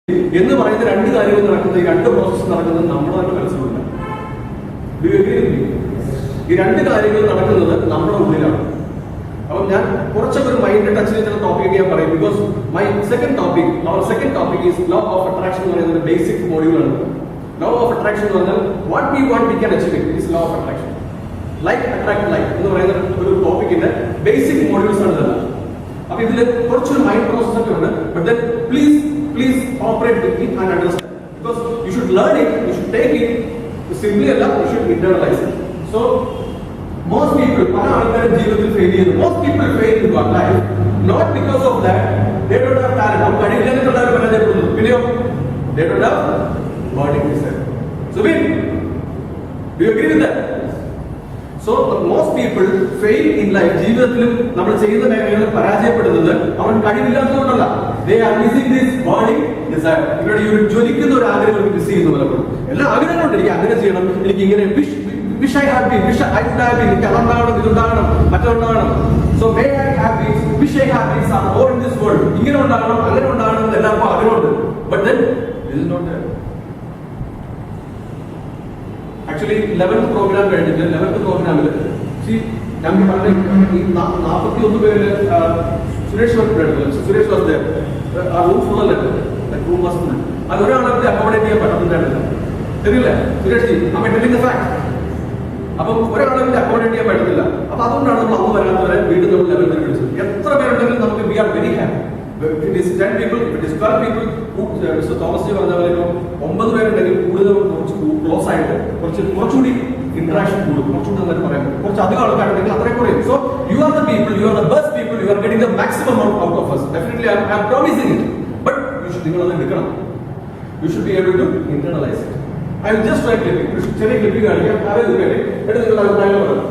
എന്ന് പറയുന്ന രണ്ട് കാര്യങ്ങൾ നടക്കുന്നത്, ഈ രണ്ട് പ്രോസസ് നടക്കുന്നത് നമ്മുടെ തന്നെ മനസ്സിലുണ്ട്. ഈ രണ്ട് കാര്യങ്ങൾ നടക്കുന്നത് നമ്മുടെ ഉള്ളിലാണ്. അപ്പം ഞാൻ കുറച്ചൊക്കെ ഒരു മൈൻഡ് ടച്ച് ചെയ്ത ടോപ്പിക് ഞാൻ പറയും. Because my second topic is law of attraction എന്ന് പറയുന്നത് ബേസിക് മോഡ്യൂളാണ്. ലോ ഓഫ് അട്രാക്ഷൻ എന്ന് പറഞ്ഞാൽ what we want we can achieve it law of attraction. Like attract like എന്ന് പറയുന്ന ഒരു ടോപ്പിക്കിന്റെ ബേസിക് മോഡ്യൂൾസ് ആണ് ഇതെല്ലാം. അപ്പൊ ഇതിൽ കുറച്ചൊരു മൈൻഡ് പ്രോസസ് ഒക്കെ ഉണ്ട്. But then please operate with it and understand, because you should learn it, you should take it simply enough, you should internalize it. So most people most people fail in one life not because of that they don't have talent, they don't have burning desire. So do you agree with that? So most people fail in life. ജീവിതത്തിലും നമ്മൾ ചെയ്യുന്ന മേഖലകളിൽ പരാജയപ്പെടുന്നത് അവൻ കഴിവില്ലാത്തതുകൊണ്ടല്ല. They are missing this burning desire. ഇവിടെ ഈ ഒരു ജ്വലിക്കുന്ന ഒരു ആഗ്രഹം മിസ് ചെയ്യുന്നു പലപ്പോഴും. എല്ലാ ആഗ്രഹങ്ങളുണ്ട്. എനിക്ക് അങ്ങനെ ചെയ്യണം, എനിക്ക് ഇങ്ങനെ wish I would have been, എനിക്ക് അതുണ്ടാകണം, ഇതുണ്ടാകണം, മറ്റുണ്ടാകണം. So may I have these, wish I have these are all in this world. ഇങ്ങനെ ഉണ്ടാകണം, അങ്ങനെ ഉണ്ടാകണം എന്ന് എല്ലാവർക്കും ആഗ്രഹമുണ്ട്. But then this is not there. Actually 11th program കഴിഞ്ഞിട്ട് 11th പ്രോഗ്രാമിൽ ഞാൻ പറഞ്ഞ ഈ 41 പേര് സുരേഷ് വാസ് ആ റൂം ഫുള്ളല്ല, റൂം വാസ് ഫുൾ. അത് ഒരാളെ അക്കോമഡേറ്റ് ചെയ്യാൻ പറ്റുന്നുണ്ടായിരുന്നില്ല. ശരിയല്ലേ സുരേഷ് ജി? അമ്മ ടെല്ലിംഗ് ദ ഫാക്ട്. അപ്പം ഒരാളെ അക്കോമഡേറ്റ് ചെയ്യാൻ പറ്റുന്നില്ല. അപ്പൊ അതുകൊണ്ടാണ് നമ്മൾ അന്ന് വരാത്തവരെ വീണ്ടും നമ്മൾ 11th വിളിച്ചത്. എത്ര പേരുണ്ടെങ്കിലും നമുക്ക് we are very happy. If it is 10 people, if it is 12 people, Mr. Thomas Ji പറഞ്ഞ പോലെ 9 പേരുണ്ടെങ്കിൽ കൂടുതൽ കുറച്ച് ക്ലോസ് ആയിട്ട് കുറച്ചുകൂടി ഇന്ററാക്ഷൻ കൂടും. കുറച്ചുകൂടി നന്നായിട്ട് പറയാം. കുറച്ച് അധികം ആൾക്കാരുണ്ടെങ്കിൽ അത്രയും കുറയും. So you are the people, you are the best people, you are getting the maximum out of us. Definitely I am promising it. But നിങ്ങൾ അത് എടുക്കണം. You should be able to internalize it. I will just try clipping. ചെറിയ clipping കാണിക്കാം. അത് എടുത്തിട്ട് നിങ്ങൾ അഭിപ്രായങ്ങൾ പറയാം.